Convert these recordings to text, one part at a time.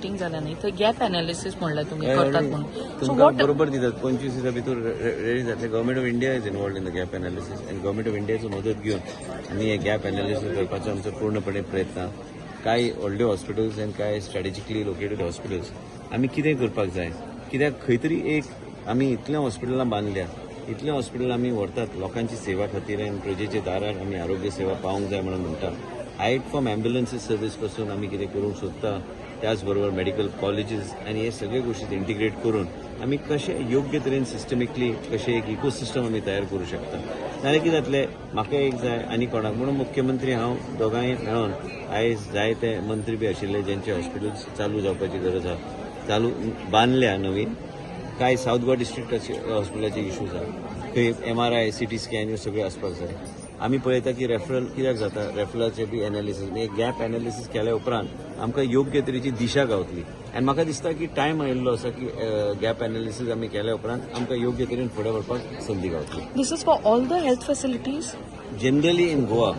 Meeting जाल्या न्ही थंय गॅप एनालिसीस म्हणल्यार तुमी करतात म्हणून सो तुमकां वॉट बरोबर दितात 25 दिसा भितर रेडी जातले. Government of India is involved in the gap analysis आनी गव्हर्मेंट ऑफ इंडियाचो मदत घेवन आमी हे गॅप एनालिसीस करपाचो आमचो पूर्णपणे प्रयत्न. कांय व्हडल्यो हॉस्पिटल्स आनी कांय स्ट्रॅटेजिकली लोकेटेड हॉस्पिटल्स आमी कितें करपाक जाय, कित्याक खंय तरी एक आमी इतल्या हॉस्पिटलां बांदल्या, इतले हॉस्पिटल आमी व्हरतात लोकांची सेवा खातीर आनी प्रजेच्या दारार आमी आरोग्य सेवा पावोंक जाय म्हणून म्हणटा. हायट फ्रॉम एम्ब्युलन्सीस सर्वीस पासून आमी कितें करूंक सोदता, त्याच बरोबर मेडिकल कॉलेजीस आनी हे सगळे गोश्टी इंटिग्रेट करून आमी कशे योग्य तरेन सिस्टमिकली कशें एक इकोसिस्टम आमी तयार करूं शकता. नाजाल्यार कितें जातलें, म्हाका एक जाय आनी कोणाक म्हणून मुख्यमंत्री हांव दोगांय मेळोन आयज जायते मंत्री बी आशिल्ले जेंचे हॉस्पिटल्स चालू जावपाची गरज आहा, चालू बांदल्या नवीन. कांय सावथ गोवा डिस्ट्रिक्ट हॉस्पिटलाचे इश्यूज आहा, खंय MRI CT स्कॅन ह्यो सगळ्यो आसपाक जाय. आमी पळयता की रेफरल कित्याक जाता, रेफरलाचे बी एनालिसीस एक गॅप एनालिसीस केल्या उपरांत आमकां योग्य तरेची दिशा गावतली. आनी म्हाका दिसता की टायम आयिल्लो आसा की गॅप एनालिसीस आमी केल्या उपरांत आमकां योग्य तरेन फुडें व्हरपाक संदी गावतली. This is for all the health facilities generally in Goa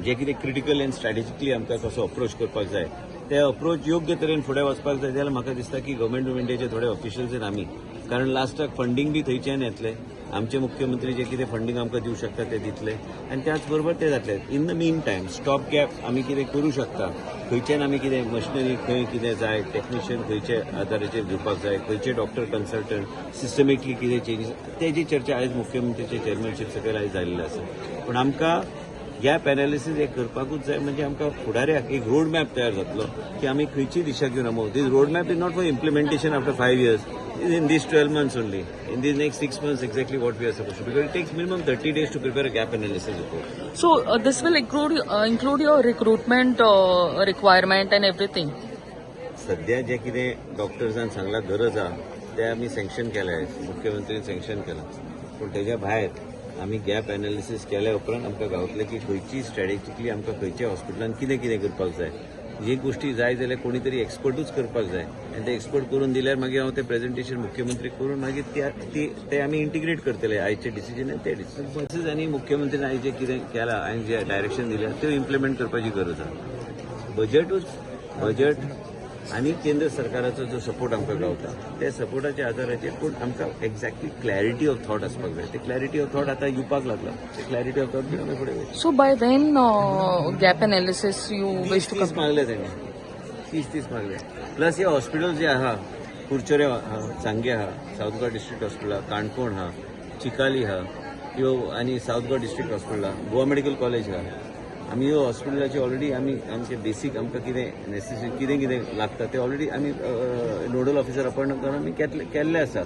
जे कितें क्रिटिकल एंड स्ट्रॅटेजिकली आमकां कसो अप्रोच करपाक जाय ते अप्रोच योग्य तरेन फुडें वचपाक जाय जाल्यार म्हाका दिसता की गव्हर्मेंट ऑफ इंडियाचे थोडे ऑफिशियल्स आनी आमी, कारण लास्टाक फंडींग बी थंयच्यान येतले. आमचे मुख्यमंत्री जे कितें फंडींग आमकां दिवंक शकता ते दितले आनी त्याच बरोबर ते जातले. In the mean time stop gap आमी कितें करूं शकता, खंयच्यान आमी कितें मशिनरी खंय कितें जाय, टेक्निशियन खंयचे आदाराचेर दिवपाक जाय, खंयचे डॉक्टर कन्सल्टंट सिस्टमिकली कितें चेंजीस, तेजी चर्चा आयज मुख्यमंत्रीचे चेअरमॅनशीप सकयल आयज जाल्ली आसा. पूण आमकां गॅप एनालिसीस एक करपाकूच जाय म्हणजे आमकां फुडाऱ्याक एक रोड मॅप तयार जातलो की आमी खंयची दिशा घेवन आमो. This road map is not for implementation after 5 years, in these 12 months only, in these next 6 months exactly what we are supposed to, because it takes minimum 30 days to prepare a gap analysis report. So this will include your recruitment requirement and everything. सध्या जे कितें डॉक्टर्सान सांगला गरज आहा ते आमी sanction केल्या, मुख्यमंत्रीन sanction केला. पूण तेज्या भायर आमी गॅप एनालिसीस केल्या उपरांत आमकां गावतले की खंयची स्ट्रॅटेजिकली आमकां खंयच्या हॉस्पिटलांत कितें कितें करपाक जाय. जी गोष्टी जाय जाल्यार कोणी तरी एक्सपर्टूच करपाक जाय आनी ते एक्सपर्ट करून दिल्यार मागीर हांव ते प्रेझेंटेशन मुख्यमंत्री करून मागीर ते आमी इंटिग्रेट करतले आयचे डिसिजन आनी ते डिसिजन. आनी मुख्यमंत्रीन आयज जे कितें केलां आनी जे डायरेक्शन दिल्या त्यो इम्प्लिमेंट करपाची गरज आहा. बजेट आनी केंद्र सरकाराचो जो सपोर्ट आमकां गावता त्या सपोर्टाच्या आदाराचेर पूण आमकां एक्झॅक्टली क्लॅरिटी ऑफ थॉट आसपाक जाय. ते क्लॅरिटी ऑफ थॉट आतां येवपाक लागला. ते क्लॅरिटी ऑफ थॉट घेवन आमी फुडें वयता. So by when gap analysis you wish to 30 मागले तेणे, 30 मागले. प्लस हे हॉस्पिटल जे आहा, कुरचोरे आहा, सांगे आहा, सावथ गोवा डिस्ट्रिक्ट हॉस्पिटल आहा, काणकोण आहा, चिकाली आहा, ह्यो आनी सावथ गोवा डिस्ट्रिक्ट हॉस्पिटल आहा, गोवा मेडिकल कॉलेज आहा. आमी ह्यो हॉस्पिटलाचे ऑलरेडी आमी आमचे बेसीक आमकां कितें नेसेसिटी कितें लागता ते ऑलरेडी आमी नोडल ऑफिसर अपॉयंट करून आमी केल्ले आसा.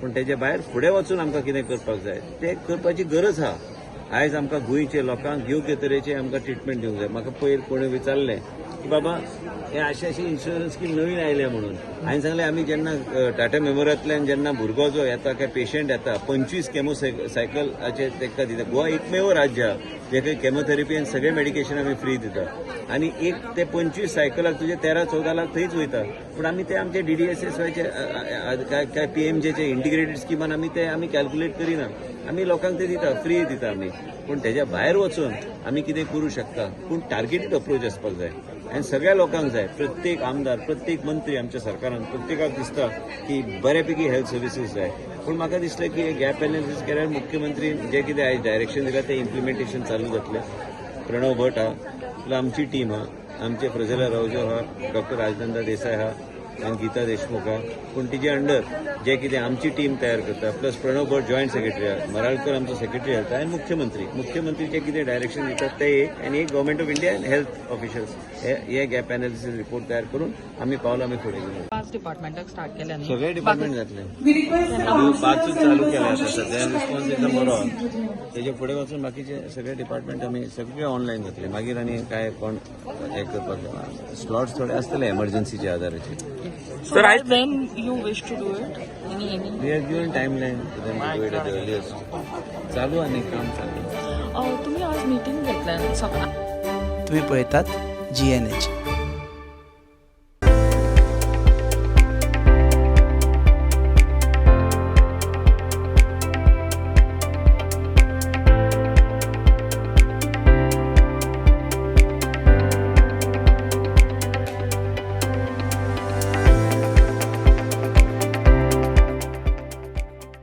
पूण तेजे भायर फुडें वचून आमकां कितें करपाक जाय ते करपाची गरज आहा. आयज आमकां गोंयचे लोकांक योग्य तरेचे आमकां ट्रिटमेंट दिवंक जाय. म्हाका पयर कोणें विचारलें की बाबा हे अशी इन्शुरन्स स्कीम नवीन आयल्या म्हणून. हांवें सांगलें आमी जेन्ना टाटा मेमोरियलांतल्यान जेन्ना भुरगो जो येता काय पेशंट येता 25 केमो सायकलाचे ताका दिता. गोवा एकमेव राज्य आहा जेका केमोथेरपी आनी सगळे मेडिकेशन आमी फ्री दिता आनी एक ते 25 सायकलाक तुजे 13-14 लाख थंयच वयता. पूण आमी ते आमचे DDSSYचे काय PMJचे इंटिग्रेटेड स्किमान आमी ते आमी कॅल्क्युलेट करिना. आमी लोकांक ते दिता, फ्री दिता आमी. पूण तेज्या भायर वचून आमी कितें करूं शकता, पूण टार्गेटेड अप्रोच आसपाक जाय आनी सगळ्या लोकांक जाय. प्रत्येक आमदार, प्रत्येक मंत्री आमच्या सरकारान प्रत्येकाक दिसता की बऱ्यापैकी हेल्थ सर्विसीस जाय. पूण म्हाका दिसलें की गॅप एनालिसीस केल्यार मुख्यमंत्री जे कितें आयज डायरेक्शन दिलां ते इम्प्लिमेंटेशन चालू जातलें. प्रणव भट आहा, आमची टीम आहा, आमचे प्रज्वला रावजो आहा, डॉक्टर राजनंदा देसाय आहा आनी गीता देशमुख आहा. पूण तिजे अंडर जे कितें आमची टीम तयार करता, प्लस प्रणव भट जॉयंट सेक्रेटरी आहा, मराळकर आमचो सेक्रेटरी आसा आनी मुख्यमंत्री जे कितें डायरेक्शन दितात ते एक आनी एक गव्हर्मेंट ऑफ इंडिया आनी हेल्थ ऑफिशियल्स हे गॅप एनालिसीस रिपोर्ट तयार करून आमी पावला आमी फुडें घेवन 5 डिपार्टमेंटाक स्टार्ट केल्या न्ही. सगळे डिपार्टमेंट जातले. 5 चालू केल्या आतां सध्या रिस्पॉन्स एकदम बरो आहा. तेजे फुडें वचून बाकीचे सगळे डिपार्टमेंट आमी सगळे ऑनलायन जातले. मागीर आनी काय कोण हे करपाक स्लॉट्स थोडे आसतले एमर्जन्सीच्या आदाराचेर. So by when you wish to do it? Any? We are given timeline to them to do it at the earliest. चालू आणि काम चालू. तुम्ही आज मीटिंग घेतल्या सकाळ. तुम्ही पळयतात GNH.